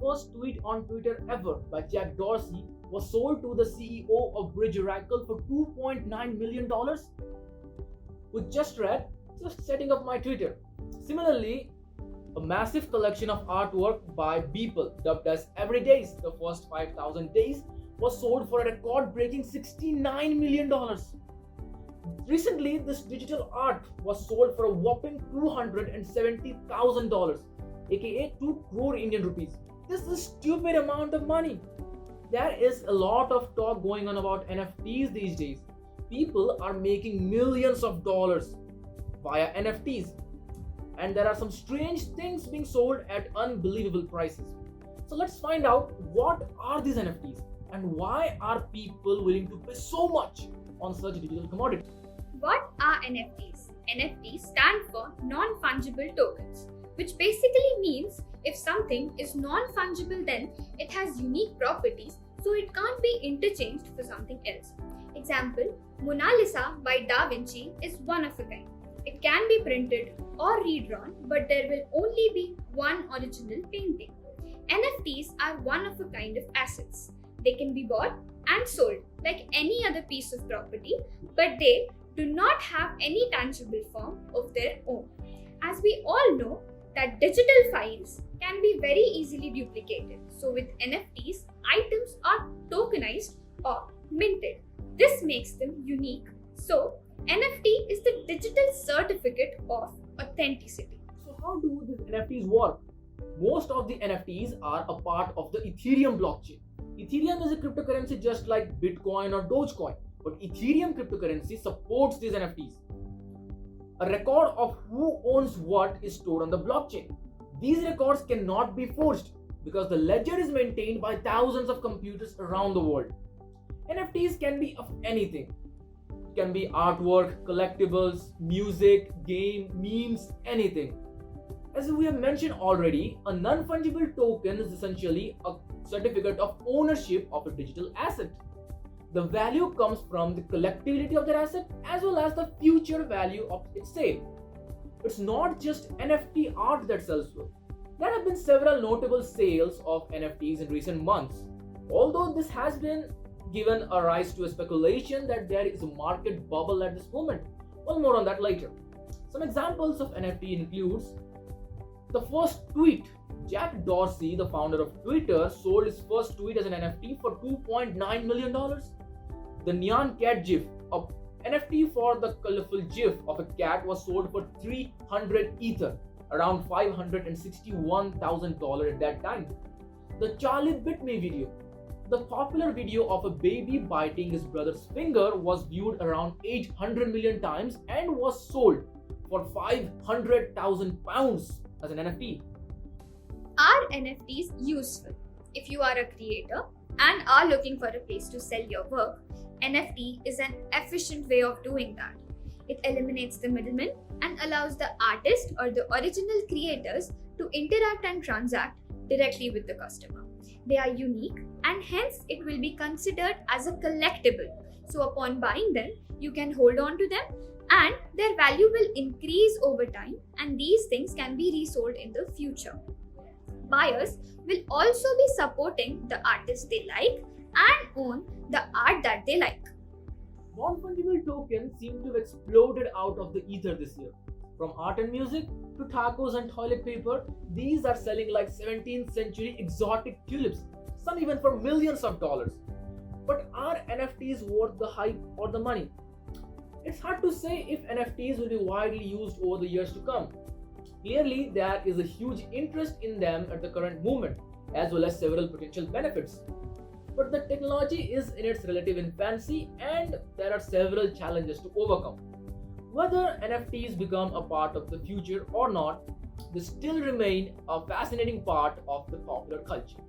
first tweet on Twitter ever by Jack Dorsey was sold to the CEO of Bridge Oracle for $2.9 million. With just setting up my Twitter. Similarly, a massive collection of artwork by Beeple, dubbed as Everydays, the first 5,000 days, was sold for a record-breaking $69 million. Recently, this digital art was sold for a whopping $270,000, aka 2 crore Indian rupees. This is a stupid amount of money. There is a lot of talk going on about NFTs these days. People are making millions of dollars via NFTs, and there are some strange things being sold at unbelievable prices. So let's find out what are these NFTs and why are people willing to pay so much on such digital commodity. What are NFTs? NFTs stand for Non-fungible tokens, which basically means if something is non-fungible, then it has unique properties, so it can't be interchanged for something else. Example, Mona Lisa by Da Vinci is one of a kind. It can be printed or redrawn, but there will only be one original painting. NFTs are one of a kind of assets. They can be bought and sold like any other piece of property, but they do not have any tangible form of their own. As we all know that digital files can be very easily duplicated. So with NFTs, items are tokenized or minted. This makes them unique. So NFT is the digital certificate of authenticity. So how do these NFTs work? Most of the NFTs are a part of the Ethereum blockchain. Ethereum is a cryptocurrency just like Bitcoin or Dogecoin, but Ethereum cryptocurrency supports these NFTs. A record of who owns what is stored on the blockchain. These records cannot be forged because the ledger is maintained by thousands of computers around the world. NFTs can be of anything. It can be artwork, collectibles, music, game, memes, anything. As we have mentioned already, a non-fungible token is essentially a certificate of ownership of a digital asset. The value comes from the collectability of that asset as well as the future value of its sale. It's not just NFT art that sells well. There have been several notable sales of NFTs in recent months. Although this has been given a rise to a speculation that there is a market bubble at this moment. Well, more on that later. Some examples of NFT includes the first tweet. Jack Dorsey, the founder of Twitter, sold his first tweet as an NFT for $2.9 million. The Neon Cat GIF, a NFT for the colorful GIF of a cat, was sold for 300 Ether, around $561,000 at that time. The Charlie Bit Me video. The popular video of a baby biting his brother's finger was viewed around 800 million times and was sold for £500,000 as an NFT. Are NFTs useful? If you are a creator and are looking for a place to sell your work, NFT is an efficient way of doing that. It eliminates the middleman and allows the artist or the original creators to interact and transact directly with the customer. They are unique and hence it will be considered as a collectible. So upon buying them, you can hold on to them and their value will increase over time, and these things can be resold in the future. Buyers will also be supporting the artists they like and own the art that they like. Non-fungible tokens seem to have exploded out of the ether this year. From art and music to tacos and toilet paper, these are selling like 17th century exotic tulips, some even for millions of dollars. But are NFTs worth the hype or the money? It's hard to say if NFTs will be widely used over the years to come. Clearly, there is a huge interest in them at the current moment, as well as several potential benefits. But the technology is in its relative infancy and there are several challenges to overcome. Whether NFTs become a part of the future or not, they still remain a fascinating part of the popular culture.